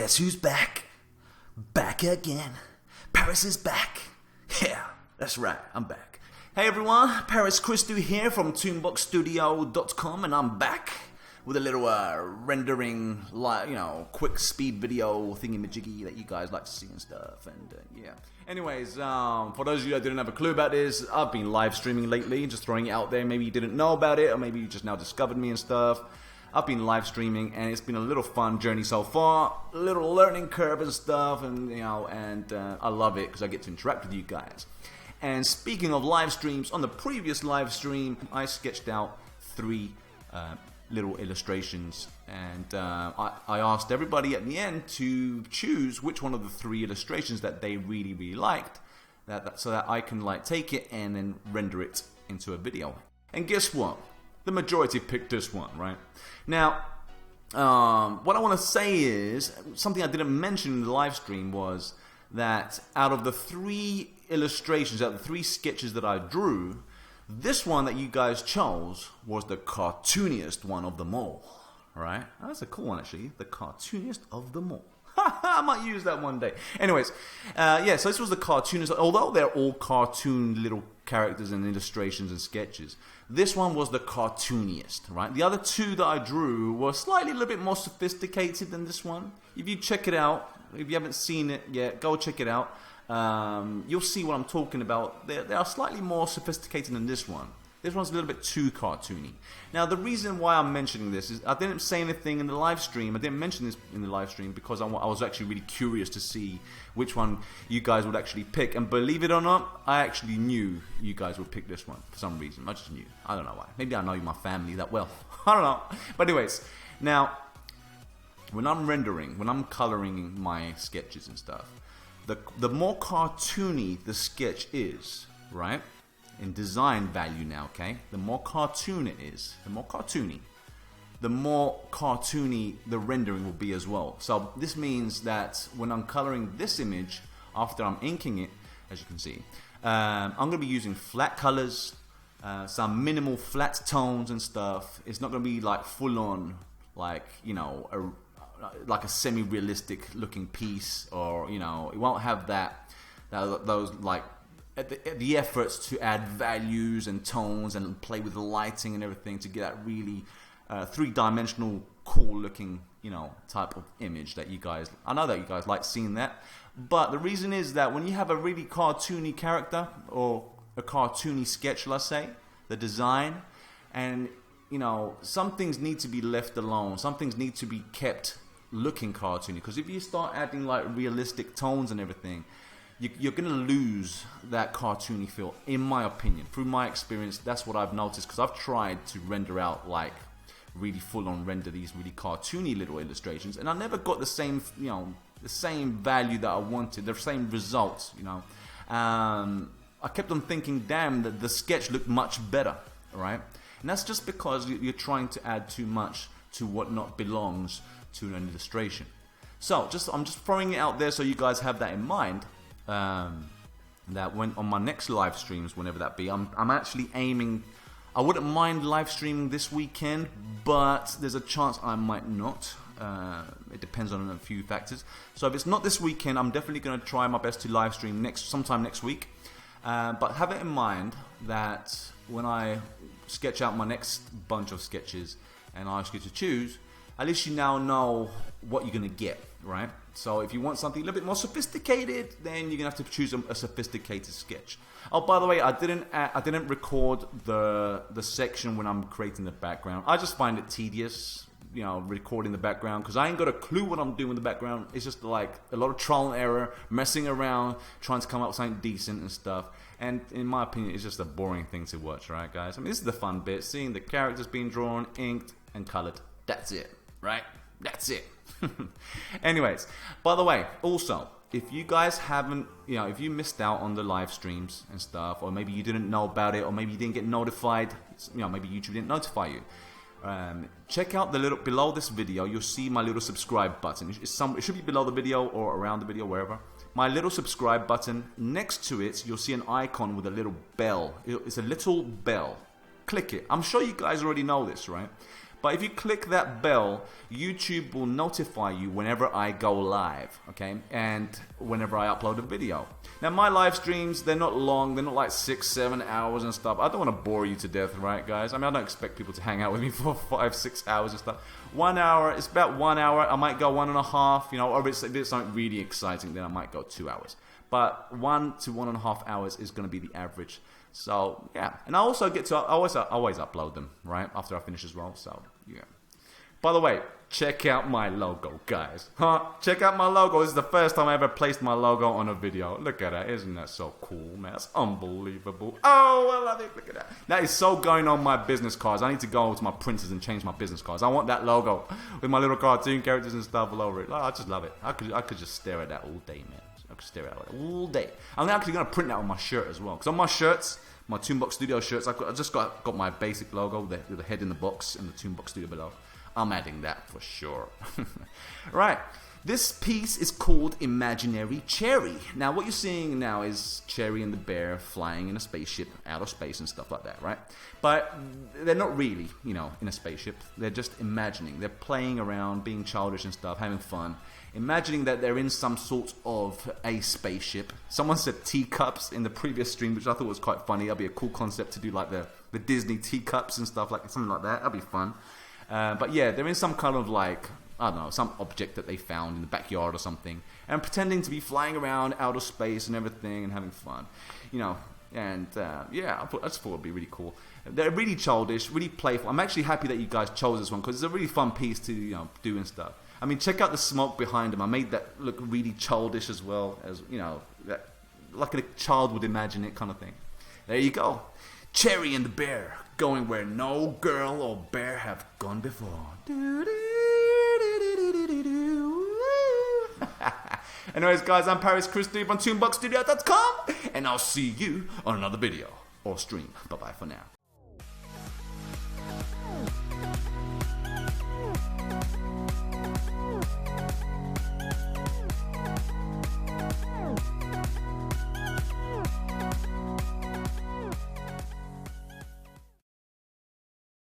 Guess who's back? Back again. Paris is back. Yeah, that's right, I'm back. Hey everyone, Paris Christou here from Toonboxstudio.com, and I'm back with a little rendering, quick speed video thingy-majiggy that you guys like to see and stuff, and yeah. Anyways, for those of you that didn't have a clue about this, I've been live streaming lately, just throwing it out there. Maybe you didn't know about it, or maybe you just now discovered me and stuff. I've been live streaming, and it's been a little fun journey so far, a little learning curve and stuff, and I love it because I get to interact with you guys. And speaking of live streams, on the previous live stream, I sketched out 3 little illustrations, and I asked everybody at the end to choose which one of the 3 illustrations that they really liked, so that I can take it and then render it into a video. And guess what? The majority picked this one, right? Now, what I want to say is, something I didn't mention in the live stream was that out of the 3 illustrations, out of the 3 sketches that I drew, this one that you guys chose was the cartooniest one of them all, right? That's a cool one, actually. The cartooniest of them all. I might use that one day. Anyways, yeah, so this was the cartoonist. Although they're all cartoon little characters and illustrations and sketches, this one was the cartooniest, right? The other 2 that I drew were slightly a little bit more sophisticated than this one. If you check it out, if you haven't seen it yet, go check it out. You'll see what I'm talking about. They are slightly more sophisticated than this one. This one's a little bit too cartoony. Now, the reason why I'm mentioning this is I didn't say anything in the live stream. I didn't mention this in the live stream because I was actually really curious to see which one you guys would actually pick. And believe it or not, I actually knew you guys would pick this one for some reason. I just knew. I don't know why. Maybe I know my family that well. I don't know. But anyways, now, when I'm rendering, when I'm coloring my sketches and stuff, the more cartoony the sketch is, right? In design value now, okay? The more cartoon it is, the more cartoony the rendering will be as well. So this means that when I'm coloring this image, after I'm inking it, as you can see, I'm going to be using flat colors, some minimal flat tones and stuff. It's not going to be full on, like a semi-realistic looking piece, or it won't have those the efforts to add values and tones and play with the lighting and everything to get that really 3-dimensional cool looking type of image that you guys, I know that you guys like seeing that. But the reason is that when you have a really cartoony character or a cartoony sketch, let's say, the design, and some things need to be left alone, some things need to be kept looking cartoony, because if you start adding realistic tones and everything, you're going to lose that cartoony feel, in my opinion. Through my experience, that's what I've noticed, because I've tried to render out really full-on render these really cartoony little illustrations, and I never got the same the same value that I wanted, the same results. I kept on thinking, damn, that the sketch looked much better, right? And that's just because you're trying to add too much to what not belongs to an illustration. So I'm just throwing it out there so you guys have that in mind. That when on my next live streams, whenever that be, I'm actually aiming. I wouldn't mind live streaming this weekend, but there's a chance I might not. It depends on a few factors. So if it's not this weekend, I'm definitely going to try my best to live stream sometime next week. But have it in mind that when I sketch out my next bunch of sketches and I ask you to choose, at least you now know what you're going to get, right? So if you want something a little bit more sophisticated, then you're going to have to choose a sophisticated sketch. Oh, by the way, I didn't record the section when I'm creating the background. I just find it tedious, recording the background, because I ain't got a clue what I'm doing in the background. It's just a lot of trial and error, messing around, trying to come up with something decent and stuff. And in my opinion, it's just a boring thing to watch, right, guys? I mean, this is the fun bit, seeing the characters being drawn, inked, and colored. That's it, right? That's it. Anyways, by the way, also, if you guys haven't, if you missed out on the live streams and stuff, or maybe you didn't know about it, or maybe you didn't get notified, maybe YouTube didn't notify you, check out the little below this video. You'll see my little subscribe button. It should be below the video or around the video, wherever. My little subscribe button. Next to it, you'll see an icon with a little bell. It's a little bell. Click it. I'm sure you guys already know this, right? But if you click that bell, YouTube will notify you whenever I go live, okay? And whenever I upload a video. Now, my live streams, they're not long. They're not like 6-7 hours and stuff. I don't want to bore you to death, right, guys? I mean, I don't expect people to hang out with me for 5-6 hours and stuff. 1 hour, it's about 1 hour. I might go 1.5, you know, or if it's something really exciting, then I might go 2 hours. But 1 to 1.5 hours is going to be the average. So, yeah. And I also get to always upload them, right, after I finish as well. So, yeah. By the way, check out my logo, guys. Check out my logo. This is the first time I ever placed my logo on a video. Look at that. Isn't that so cool, man? That's unbelievable. Oh, I love it. Look at that. That is so going on my business cards. I need to go to my printers and change my business cards. I want that logo with my little cartoon characters and stuff all over it. I just love it. I could just stare at that all day, man. I could stare at it all day. I'm actually going to print that on my shirt as well. Because on my shirts, my Toonboxstudio shirts, I just got my basic logo with the head in the box and the Toonboxstudio below. I'm adding that for sure. Right. This piece is called Imaginary Cherry. Now, what you're seeing now is Cherry and the bear flying in a spaceship, out of space and stuff like that, right? But they're not really, you know, in a spaceship. They're just imagining. They're playing around, being childish and stuff, having fun. Imagining that they're in some sort of a spaceship. Someone said teacups in the previous stream, which I thought was quite funny. That'd be a cool concept to do, like the Disney teacups and stuff, like something like that. That'd be fun. But yeah, they're in some kind of like, I don't know, some object that they found in the backyard or something, and pretending to be flying around outer space and everything and having fun, you know. And yeah, I just thought it'd be really cool. They're really childish, really playful. I'm actually happy that you guys chose this one because it's a really fun piece to, you know, do and stuff. I mean, check out the smoke behind them. I made that look really childish as well, as, you know, like a child would imagine it, kind of thing. There you go. Cherry and the bear, going where no girl or bear have gone before. Anyways, guys, I'm Paris Chris Steve on Toonboxstudio.com, and I'll see you on another video or stream. Bye-bye for now.